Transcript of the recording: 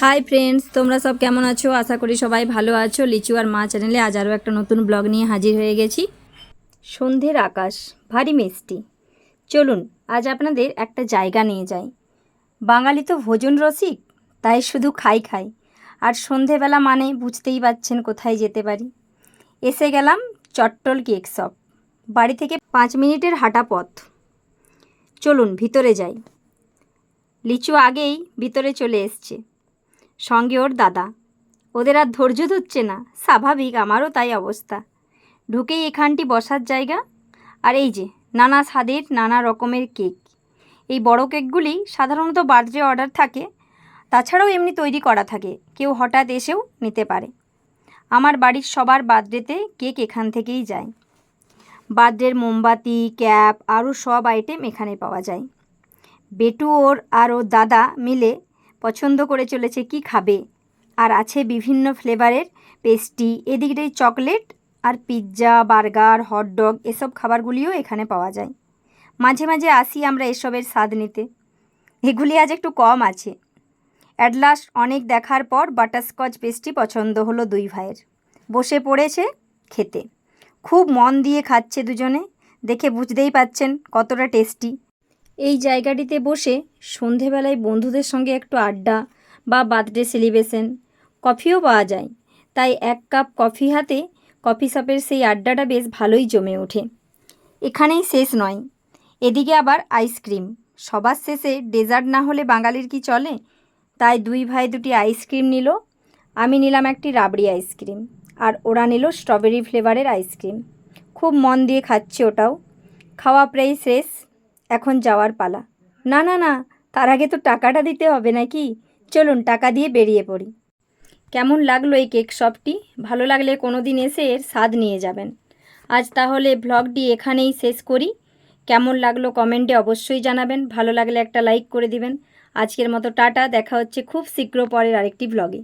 Hi friends, তোমরা সব কেমন আছো? আশা করি সবাই ভালো আছো। লিচু আর মা চ্যানেলে আজ আরও একটা নতুন ব্লগ নিয়ে হাজির হয়ে গেছি। সন্ধ্যের আকাশ ভারী মিষ্টি। চলুন আজ আপনাদের একটা জায়গা নিয়ে যাই। বাঙালি তো ভোজন রসিক, তাই শুধু খাই খাই। আর সন্ধেবেলা মানে বুঝতেই পারছেন কোথায় যেতে পারি। এসে গেলাম চট্টল কেক শপ। বাড়ি থেকে 5 মিনিটের হাঁটা পথ। চলুন ভিতরে যাই। লিচু আগেই ভিতরে চলে এসছে, সঙ্গে ওর দাদা। ওদের আর ধৈর্য ধরছে না, স্বাভাবিক, আমারও তাই অবস্থা। ঢুকেই এখানটি বসার জায়গা, আর এই যে নানা স্বাদের নানা রকমের কেক। এই বড় কেকগুলি সাধারণত বার্থডে অর্ডার থাকে, তাছাড়াও এমনি তৈরি করা থাকে, কেউ হঠাৎ এসেও নিতে পারে। আমার বাড়ির সবার বার্থডেতে কেক এখান থেকেই যায়। বার্থডের মোমবাতি, ক্যাপ, আরও সব আইটেম এখানে পাওয়া যায়। বেটু আর ওর দাদা মিলে পছন্দ করে চলেছে কি খাবে। আর আছে বিভিন্ন ফ্লেভারের পেস্ট্রি, এদিকটাই চকলেট, আর পিৎজা, বার্গার, হটডগ, এসব খাবারগুলিও এখানে পাওয়া যায়। মাঝে মাঝে আসি আমরা এসবের স্বাদ নিতে। এগুলি আজ একটু কম আছে। অ্যাট লাস্ট অনেক দেখার পর বাটারস্কচ পেস্ট্রি পছন্দ হলো দুই ভাইয়ের। বসে পড়েছে খেতে। খুব মন দিয়ে খাচ্ছে দুজনে, দেখে বুঝতেই পাচ্ছেন কতটা টেস্টি। এই জায়গাটিতে বসে সন্ধেবেলায় বন্ধুদের সঙ্গে একটু আড্ডা বা বার্থডে সেলিব্রেশন, কফিও পাওয়া যায়। তাই 1 কাপ কফি হাতে কফি শপের সেই আড্ডাটা বেশ ভালোই জমে ওঠে। এখানেই শেষ নয়, এদিকে আবার আইসক্রিম। সবার শেষে ডেজার্ট না হলে বাঙালির কি চলে? তাই দুই ভাই দুটি আইসক্রিম নিল। আমি নিলাম একটি রাবড়ি আইসক্রিম, আর ওরা নিল স্ট্রবেরি ফ্লেভারের আইসক্রিম। খুব মন দিয়ে খাচ্ছে ওটাও। খাওয়া প্রায় শেষ, এখন যাওয়ার পালা। না না না, তার আগে তো টাকাটা দিতে হবে নাকি? চলুন টাকা দিয়ে বেরিয়ে পড়ি। কেমন লাগলো এই কেক শপটি? ভালো লাগলে কোনো দিন এসে এর স্বাদ নিয়ে যাবেন। আজ তাহলে ব্লগটি এখানেই শেষ করি। কেমন লাগলো কমেন্টে অবশ্যই জানাবেন। ভালো লাগলে একটা লাইক করে দিবেন। আজকের মতো টাটা, দেখা হচ্ছে খুব শীঘ্র পরের আরেকটি ব্লগে।